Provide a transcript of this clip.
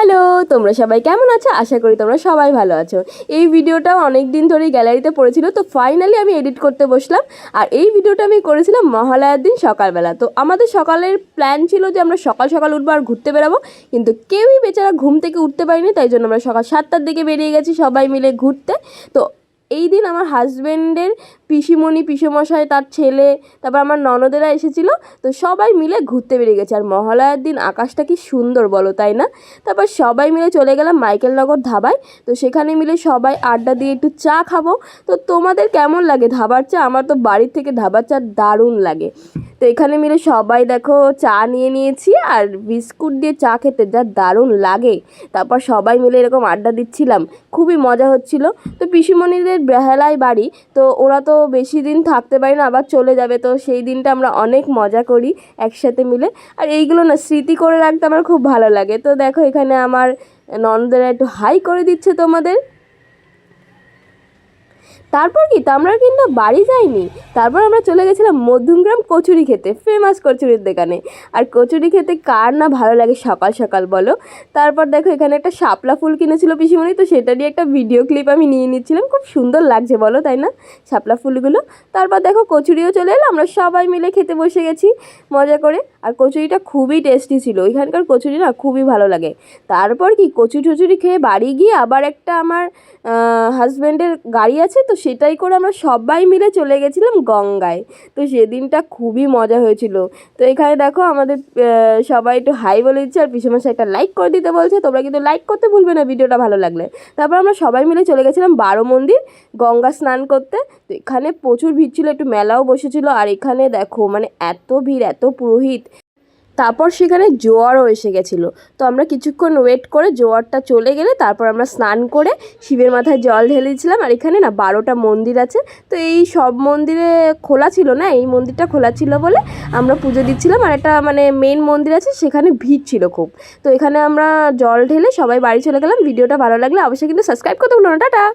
Hello, তোমরা সবাই কেমন আছো? আশা করি তোমরা সবাই ভালো আছো। এই ভিডিওটাও অনেক দিন ধরেই গ্যালারিতে পড়েছিল, তো ফাইনালি আমি এডিট করতে বসলাম। আর এই ভিডিওটা আমি করেছিলাম মহালয়ার দিন সকালবেলা। তো আমাদের সকালের প্ল্যান ছিল যে আমরা সকাল সকাল উঠবো আর ঘুরতে বেরাবো, কিন্তু কেউই বেচারা ঘুম থেকে উঠতে পারিনি, তাই জন্য আমরা সকাল 7টার দিকে বেরিয়ে গেছি সবাই মিলে ঘুরতে। তো এই দিন আমার হাজব্যান্ডের পিসিমণি, পিসেমশাই, তার ছেলে, তারপর আমার ননদেরা এসেছিলো। তো সবাই মিলে ঘুরতে বেরিয়ে গেছে। আর মহালয়ার দিন আকাশটা কি সুন্দর বলো, তাই না? তারপর সবাই মিলে চলে গেলাম মাইকেলনগর ধাবায়। তো সেখানে মিলে সবাই আড্ডা দিয়ে একটু চা খাবো। তো তোমাদের কেমন লাগে ধাবার চা? আমার তো বাড়ির থেকে ধাবার চা দারুণ লাগে। তো এখানে মিলে সবাই দেখো চা নিয়ে নিয়েছি, আর বিস্কুট দিয়ে চা খেতে যা দারুণ লাগে। তারপর সবাই মিলে এরকম আড্ডা দিচ্ছিলাম, খুবই মজা হচ্ছিল। তো পিসিমণিদের বেহালায় বাড়ি, তো ওরা তো বেশি দিন থাকতে পারে না, আবার চলে যাবে। তো সেই দিনটা আমরা অনেক মজা করি একসাথে মিলে। আর এইগুলো না স্মৃতি করে রাখতে আমার খুব ভালো লাগে। তো দেখো এখানে আমার ননদেরা একটু হাই করে দিচ্ছে তোমাদের। তারপর কি, তা আমরা কিন্তু বাড়ি যাইনি, তারপর আমরা চলে গেছিলাম মধ্যমগ্রাম কচুরি খেতে, ফেমাস কচুরির দোকানে। আর কচুরি খেতে কার না ভালো লাগে সকাল সকাল বলো। তারপর দেখো এখানে একটা শাপলা ফুল কিনেছিল পিসিমণি, তো সেটা নিয়ে একটা ভিডিও ক্লিপ আমি নিয়ে নিচ্ছিলাম। খুব সুন্দর লাগছে বলো, তাই না, শাপলা ফুলগুলো। তারপর দেখো কচুরিও চলে এলো, আমরা সবাই মিলে খেতে বসে গেছি মজা করে। আর কচুরিটা খুবই টেস্টি ছিল, ওইখানকার কচুরি না খুবই ভালো লাগে। তারপর কি কচুরি টচুরি খেয়ে বাড়ি গিয়ে আবার একটা আমার হাজব্যান্ডের গাড়ি আছে, তো সেটাই করে আমরা সবাই মিলে চলে গেছিলাম গঙ্গায়। তো সেদিনটা খুবই মজা হয়েছিল। তো এখানে দেখো আমাদের সবাই একটু হাই বলে দিচ্ছে, আর পিসেমশাই একটা লাইক করে দিতে বলছে। তোমরা কিন্তু লাইক করতে ভুলবে না ভিডিওটা ভালো লাগলে। তারপর আমরা সবাই মিলে চলে গেছিলাম বারো মন্দির গঙ্গা স্নান করতে। তো এখানে প্রচুর ভিড় ছিল, একটু মেলাও বসেছিল। আর এখানে দেখো মানে এত ভিড়, এত পুরোহিত। তারপর সেখানে জোয়ারও এসে গেছিলো। তো আমরা কিছুক্ষণ ওয়েট করে জোয়ারটা চলে গেলে তারপর আমরা স্নান করে শিবের মাথায় জল ঢেলেছিলাম। আর এখানে না 12টা মন্দির আছে, তো এই সব মন্দিরে খোলা ছিল না, এই মন্দিরটা খোলা ছিল বলে আমরা পুজো দিচ্ছিলাম। আর একটা মানে মেন মন্দির আছে, সেখানে ভিড় ছিল খুব। তো এখানে আমরা জল ঢেলে সবাই বাড়ি চলে গেলাম। ভিডিওটা ভালো লাগলে অবশ্যই কিন্তু সাবস্ক্রাইব করতে ভুলো না। টাটা।